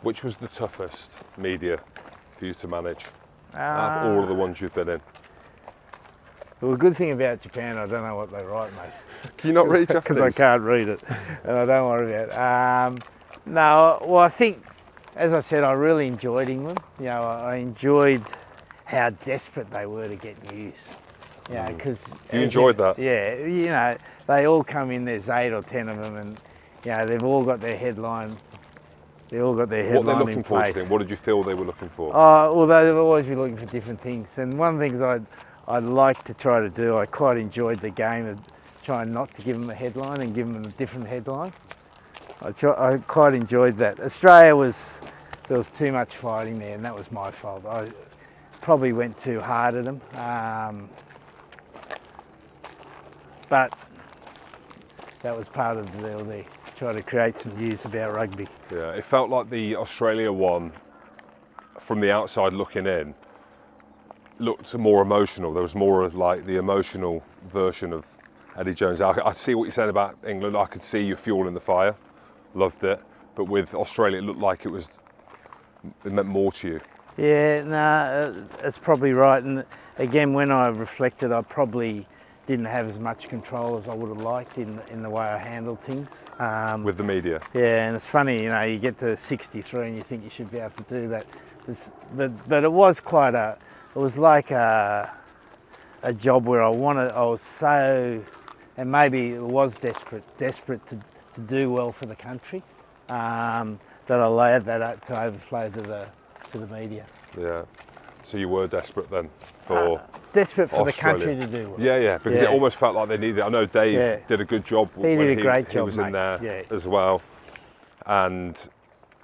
Which was the toughest media for you to manage out of all of the ones you've been in? Well, the good thing about Japan, I don't know what they write, mate. Can you not read Japanese? Because I can't read it, and I don't worry about it. No, well, I think, as I said, I really enjoyed England. You know, I enjoyed how desperate they were to get news. You know, because you enjoyed that. Yeah, you know, they all come in. There's 8 or 10 of them, and you know, they've all got their headline. They all got their headline in place. What they're looking for, do you think? What did you feel they were looking for? Oh, well, they'll always be looking for different things. And one of the things I'd like to try to do, I quite enjoyed the game of trying not to give them a headline and give them a different headline. I quite enjoyed that. Australia there was too much fighting there, and that was my fault. I probably went too hard at them. But that was part of the deal there. Try to create some news about rugby. Yeah, it felt like the Australia one, from the outside looking in, looked more emotional. There was more of like the emotional version of Eddie Jones. I see what you're saying about England. I could see you fueling the fire. Loved it. But with Australia, it looked like it meant more to you. Yeah, no, that's probably right. And again, when I reflected, I probably didn't have as much control as I would have liked in the way I handled things. With the media? Yeah, and it's funny, you know, you get to 63 and you think you should be able to do that. But it was quite it was like a job where I was so, and maybe it was desperate to do well for the country, that I allowed that to overflow to the media. Yeah. So you were desperate then for desperate for Australia. the country to do well. Yeah, because it almost felt like they needed. I know Dave did a good job. He did a great job. He was in there as well, and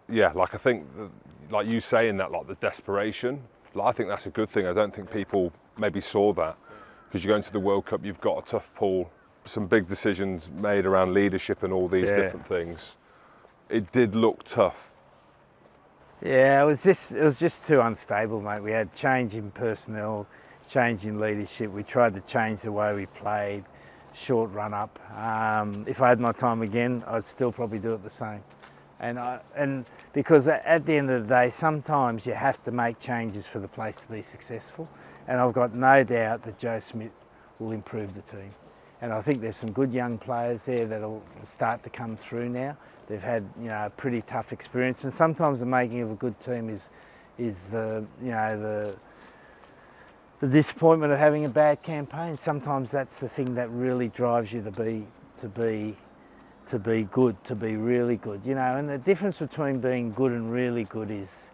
like I think, like you saying that, like the desperation. Like I think that's a good thing. I don't think people maybe saw that, because you go into the World Cup, you've got a tough pool, some big decisions made around leadership and all these different things. It did look tough. Yeah, it was just too unstable, mate. We had change in personnel, change in leadership. We tried to change the way we played, short run up. If I had my time again, I'd still probably do it the same. And because at the end of the day, sometimes you have to make changes for the place to be successful. And I've got no doubt that Joe Smith will improve the team. And I think there's some good young players there that'll start to come through now. They've had, you know, a pretty tough experience, and sometimes the making of a good team is the, you know, the disappointment of having a bad campaign. Sometimes that's the thing that really drives you to be good, to be really good, you know. And the difference between being good and really good is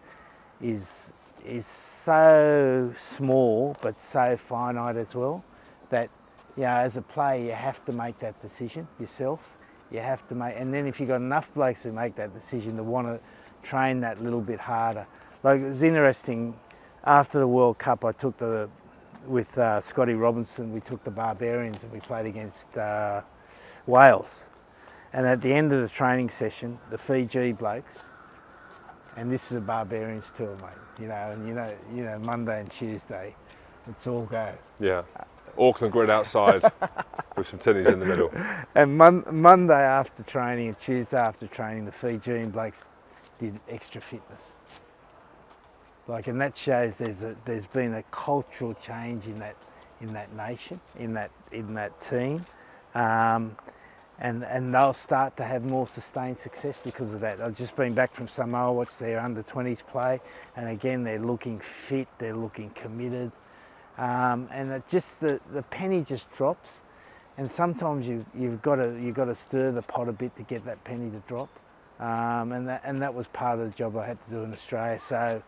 so small but so finite as well, that, you know, as a player you have to make that decision yourself. You have to make, and then if you've got enough blokes who make that decision to want to train that little bit harder. Like, it was interesting, after the World Cup I took with Scotty Robinson, we took the Barbarians and we played against Wales. And at the end of the training session, the Fiji blokes, and this is a Barbarians tour, mate, you know, and you know Monday and Tuesday, it's all go. Yeah. Auckland grid outside with some tinnies in the middle. And Monday after training and Tuesday after training, the Fijian blokes did extra fitness. Like, and that shows there's been a cultural change in that nation, in that team, and they'll start to have more sustained success because of that. I've just been back from Samoa, watched their under-20s play, and again they're looking fit, they're looking committed. And the penny just drops, and sometimes you've got to stir the pot a bit to get that penny to drop, and that was part of the job I had to do in Australia. So,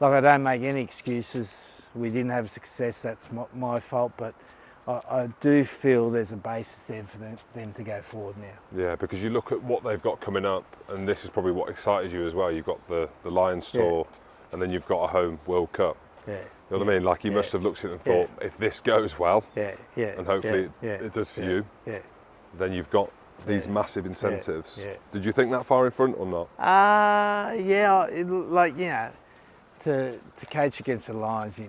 like, I don't make any excuses. We didn't have success. That's my fault, but I do feel there's a basis there for them to go forward now. Yeah, because you look at what they've got coming up, and this is probably what excited you as well. You've got the Lions tour, and then you've got a home World Cup. Yeah. You know what I mean? Like, you must have looked at it and thought, if this goes well, and hopefully it does for you, then you've got these massive incentives. Did you think that far in front or not? Like, you know, to coach against the Lions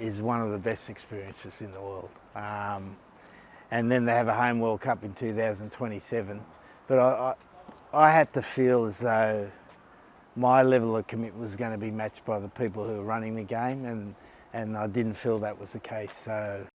is one of the best experiences in the world. And then they have a home World Cup in 2027. But I had to feel as though my level of commitment was going to be matched by the people who were running the game, and I didn't feel that was the case. So